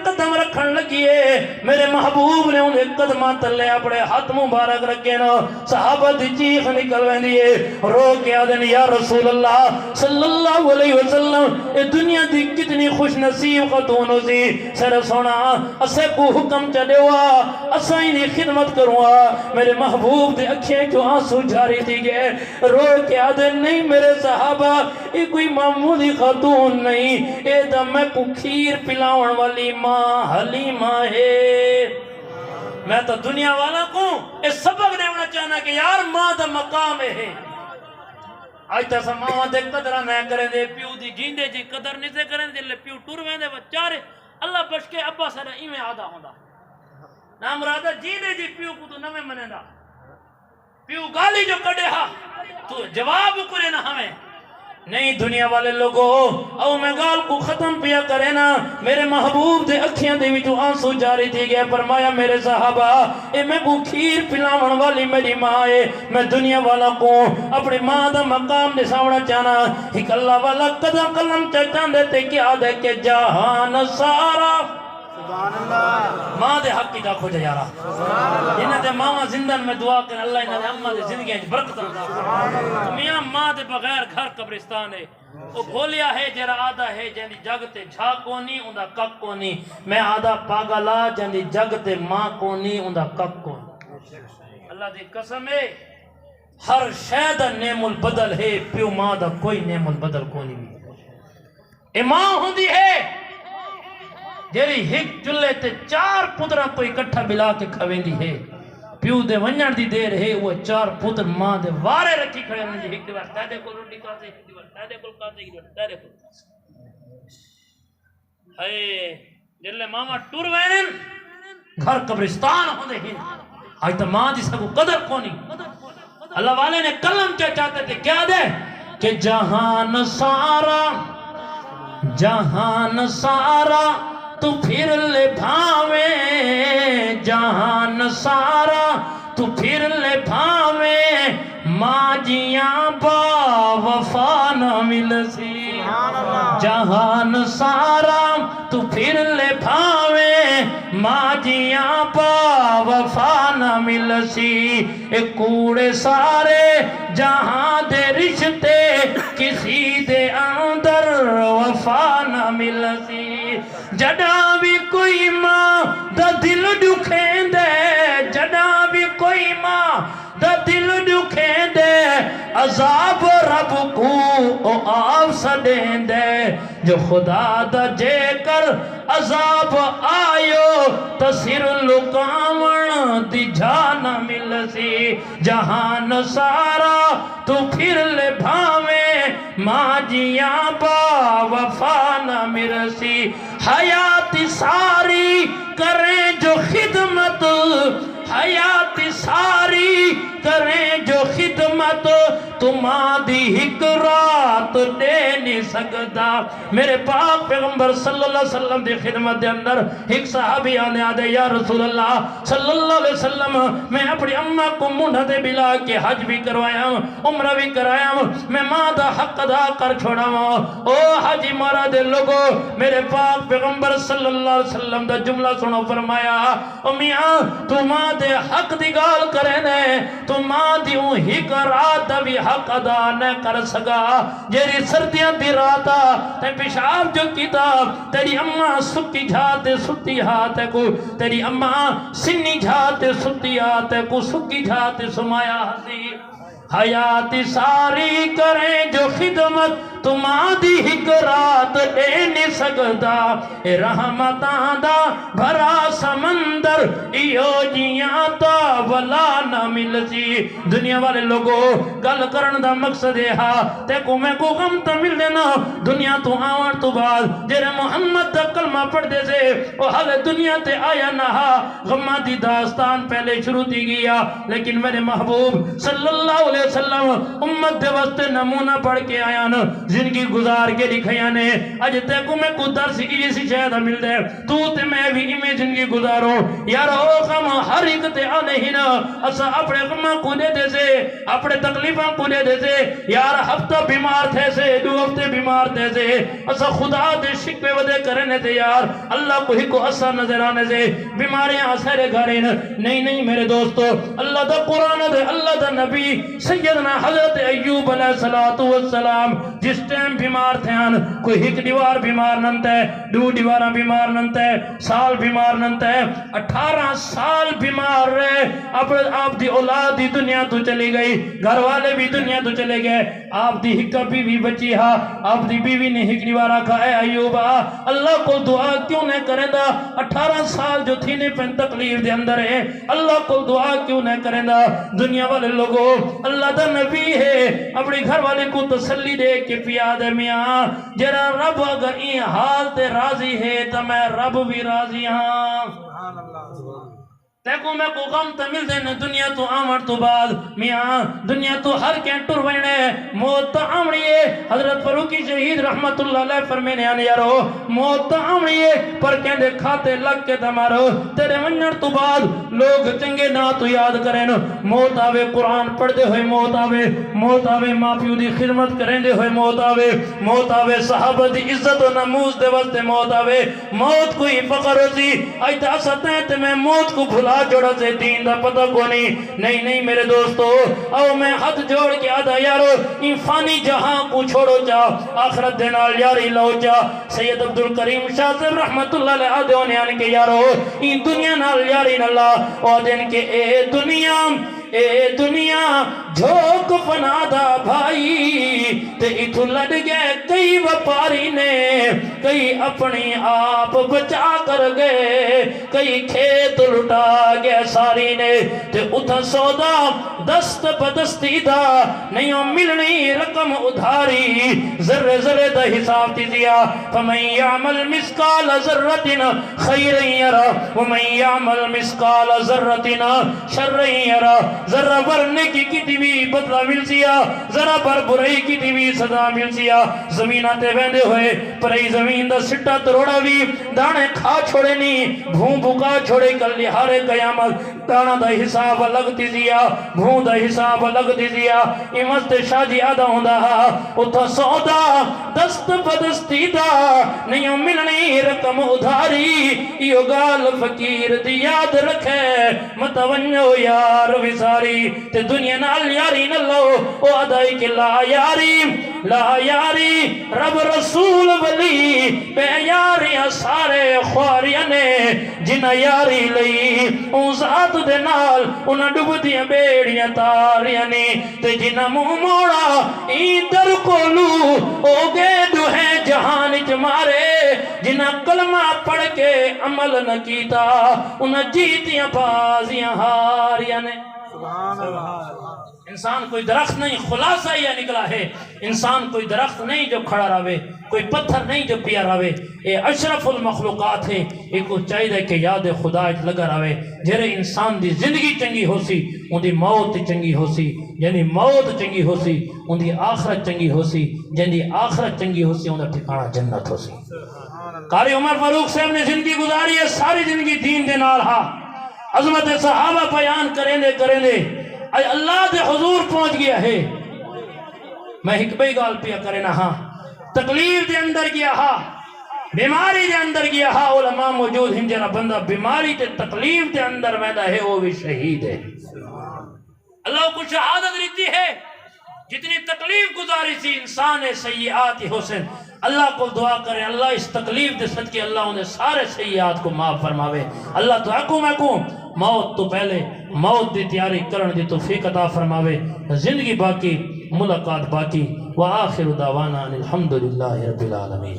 قدم رکھن لگیے میرے محبوب نے انہیں قدمہ تلے اپنے ہاتھ مبارک رکھے نا صحابہ دی چیخ نکل ویندیے رو کے آدھن یا رسول اللہ صلی اللہ علیہ وسلم اے دنیا دی کتنی خوش نصیب خاتون ہو سی سر سونا اسے کو حکم چلے ہوا اسا انہیں خدمت کروا میرے محبوب دے اکھیں جو آنسو جاری تھی گئے رو کے آدھن نہیں میرے صحابہ یہ کوئی معمولی خاتون نہیں اے دا میں کو کھیر پلاؤن والی ماں حلیمہ ہے میں تو دنیا والا کو اس سبق نے ہونا چاہنا کہ یار ماں دا مقام ہے آج تا سا ماں دے قدرہ نہ کریں دے پیو دی جیندے جی قدر نہیں سے کریں دے لے پیو ٹور وین دے بچارے اللہ بچ کے ابا سارا ایمیں آدھا ہوندہ نام رادہ جیندے جی پیو کو تو نمیں منے دا پیو گالی جو کڑے ہاں تو جواب کرے نہ ہمیں نہیں دنیا والے لوگوں او میں گال کو ختم پیا کرے نا میرے محبوب دے اکھیاں دے بھی تو آنسو جاری تھی گئے فرمایا میرے صحابہ اے میں کو کھیر پلاون والی میری ماں ہے میں دنیا والا کو اپنی ماں دا مقام نساونا چاہنا ایک اللہ والا قدم قلم چاہتاں دیتے کیا دے کہ جہان سارا ماں دے حق کی داکھو جا یارا انہاں دے ماں زندان میں دعا کریں اللہ انہاں دے اماں دے زندگی ہیں برکت اللہ میاں ماں دے بغیر گھر قبرستان ہے وہ بھولیا ہے جرا آدھا ہے جن دی جگ تے جھا کونی اندھا کک کونی میں آدھا پاگلا جن دی جگ تے ماں کونی اندھا کک کونی اللہ دی قسم ہے ہر شاید نعم البدل ہے پیو ماں دا کوئی نعم البدل کونی بھی اے ماں ہوندی ہے جیری ہک چلے تے چار پترہ کوئی کٹھا بلا کے کھویں دی ہے پیو دے ونجن دی دیر ہے وہ چار پتر ماں دے وارے رکھی کھڑے ہیں جی ہک دیوار تیدے کو روٹی کھاتے ہک دیوار تیدے کو کھاتے ہک دیوار تیدے کو ہائے جلے ماما ٹور وینن گھر قبرستان ہوں دے ہیں آج تا ماں دی سکو قدر کونی اللہ والے نے کلم چاہتے تھے کیا دے کہ جہان سارا تو پھر لے بھاویں جہان سارا تو پھر لے بھاویں ماں جیاں با وفا نہ مل سی جہان سارا تو پھر لے بھاویں ماں جیاں با وفا نہ مل سی ایک کوڑے سارے جہاں دے رشتے کسی دے اندر وفا نہ مل سی جڑا بھی کوئی ماں دا دل دکھیں دے جڑا بھی کوئی ماں دا دل دکھیں دے عذاب رب کو او آپ سڑیں دے جو خدا دا جے کر عذاب آئیو تسیر لکامن دی جانا مل سی جہان سارا تو پھر لے بھاویں ماں جیاں با وفا نہ مرسی حیات ساری کریں جو خدمت حیات ساری کریں جو خدمت تمہاں دی ہک رات دے نہیں سکتا میرے پاک پیغمبر صلی اللہ علیہ وسلم دی خدمت دے اندر ایک صحابی آنے آدھے یا رسول اللہ صلی اللہ علیہ وسلم میں اپنی اماں کو منہ دے بلا کے حج بھی کروایا ہوں عمرہ بھی کرایا ہوں میں ماں دا حق ادا کر چھوڑا ہوں او حجی مارا دے لوگو میرے پاک پیغمبر صلی اللہ علیہ وسلم دا جملہ سنو فرمایا او میاں تو ماں دے حق دی گال کرے نے تو ماں دیوں ہی رات دا بھی حق ادا نہ کر سکا جیری سردیاں دی راتا تے پیشاب جو کتاب تیری اماں سکی جھاتے ستی ہاتھے کو تیری اماں سنی جھاتے ستی ہاتھے کو سکی جھاتے سمایا ہسی حیات ساری کریں جو خدمت تمہاں دی ہک رات دے نہیں سکتا اے رحمتاں دا بھرا سمندر ایو جیاں تا ولا نہ ملسی دنیا والے لوگوں گل کرن دا مقصد ہے تے کو میں کو غم تا مل دینا دنیا تو آوان تو بعد جیرے محمد دا کلمہ پڑھ دے سے وہ حال دنیا تے آیا نہا غمہ دی داستان پہلے شروع دی گیا لیکن میرے محبوب صلی اللہ علیہ وسلم امت دے واسطے نمونہ پڑھ کے آیا نا زندگی گزار کے دکھایا نے اج تے کو میں کو درس کی سی شاید مل دے تو تے میں بھی میں زندگی گزارو یار او غم ہر ایک تے آنے ہی نا اسا اپنے غم کو دے دے سے اپنے تکلیفاں کو دے دے سے یار ہفتہ بیمار تھے سے 2 ہفتے بیمار تھے سے اسا خدا دے شکوے ودے کرنے تھے یار اللہ کو ہی کو اسا نظر آنے سے بیماریاں اسے گھرین نہیں میرے دوستو اللہ دا قرآن دے اللہ دا نبی سیدنا حضرت ایوب علیہ السلام جس ٹائم بیمار تھے کوئی 1 دیوار بیمار ننتا ہے 2 دیواراں بیمار ننتا ہے سال بیمار ننتا ہے 18 سال بیمار رہے آپ دی اولاد دی دنیا تو چلی گئی گھر والے بھی دنیا تو چلے گئے آپ دی ہکا بیوی بچی ہا آپ دی بیوی نے 1 دیوارہ کہا اے ایوب اللہ کو دعا کیوں نہ کریں دا 18 سال جو تھی نے پن تکلیف دے اندر ہے اللہ کو دعا کیوں نہ کریں دا دنیا والے لوگوں اللہ دا نبی ہے اپنی گھر والے کو تسلی دے کے پیا دے میاں جرا رب اگر این حال تے راضی ہے تو میں رب بھی راضی ہاں سبحان اللہ تیکو میں کو غم تا مل دے دنیا تو آمر تو بعد میاں دنیا تو ہر کین ٹر وینے موت تا آمڑیے حضرت فاروقی شہید رحمت اللہ علیہ فرمینے آنے یارو موت تا آمڑیے پر کین دے کھاتے لگ کے تمہارو تیرے منجر تو بعد لوگ چنگے نا تو یاد کریں موت آوے قرآن پڑھ دے ہوئے موت آوے ماں پیو دی خدمت کریں دے ہوئے موت آوے صحابہ دی عزت و نموز دے وستے موت آوے موت کوئی فقر ہوتی آئیتا ستیں تے میں موت کو بھلا جوڑا سے دین دا پتہ کو نہیں میرے دوستو او میں ہاتھ جوڑ کے آدھا یارو این فانی جہاں کو چھوڑو جا آخرت دے نال یاری لو جا سید عبدالکریم شاہ صاحب رحمت اللہ علیہ آدھے ہونے آنے کے یارو این دنیا نال یاری ناللہ او دن کے اے دنیا جھوک فنا دا بھائی تے اتھو لڑ گئے کئی وپاری نے کئی اپنی آپ بچا کر گئے کئی کھیت لٹا گئے ساری نے تے اتھا سودا دست بدستی دا نہیں ملنی رقم ادھاری ذرے ذرے دا حساب تیزیا فمن یعمل مسکال ذرتن خیر یرا ومن یعمل مسکال ذرتن شر یرا ذرہ برنے کی بھی بدلہ مل سیا ذرہ بر برائی کی بھی صدا مل سیا زمیناتے بیندے ہوئے پرائی زمین دا سٹا تروڑا بھی دانے کھا چھوڑے نہیں بھون بھوکا چھوڑے کل لہارے قیامت دانا دا حساب الگ تیزیا بھون دا حساب الگ تیزیا امست شاہ جی آدھا ہوں دا اتھا سودا دست بدستی دا نہیں ملنی رقم ادھاری یہ گال فقیر دی یاد رکھے متونیو یار وساری تے دنیا نال یاری نہ لو او ادائی کہ لا یاری رب رسول ولی بے یاریاں سارے خواریاں نے جنہ یاری لئی اون ذات دے نال انہاں ڈب دیاں بیڑیاں تاریاں نے تے جنہ منہ موڑا این در کولو او گے دوہیں جہان چمارے جنہ کلمہ پڑھ کے عمل نہ کیتا انہاں جیتیاں بازیاں ہاریاں نے انسان کوئی درخت نہیں خلاصہ یہ نکلا ہے انسان کوئی درخت نہیں جو کھڑا رہے کوئی پتھر نہیں جو پیا رہے اے اشرف المخلوقات ہے ایک کو چاہیے کہ یاد خدا لگا رہے جہرے انسان دی زندگی چنگی ہو سی ان دی موت چنگی ہو سی یعنی موت چنگی ہو سی ان دی آخرت چنگی ہو سی جن دی آخرت چنگی ہو سی ان دا ٹھکانہ جنت ہو سی قاری عمر فاروق صاحب نے زندگی گزاری ہے ساری زندگی دین دے نال ہا عظمت صحابہ بیان کریں دے اللہ دے حضور پہنچ گیا ہے میں حکبہ گال پیا کرے نہ ہاں تکلیف دے اندر گیا ہاں بیماری دے اندر گیا ہاں علماء موجود ہیں جنہ بندہ بیماری تے تکلیف دے اندر میدہ ہے وہ بھی شہید ہے اللہ کو شہادت رہتی ہے جتنی تکلیف گزاری سی انسان سیئات حسن اللہ کو دعا کریں اللہ اس تکلیف دے صدقے اللہ انہیں سارے سیئات کو معاف فرماوے اللہ تو حکوم موت تو پہلے موت دی تیاری کرن دی توفیق عطا فرماوے زندگی باقی ملاقات باقی وآخر دعوانا الحمدللہ رب العالمین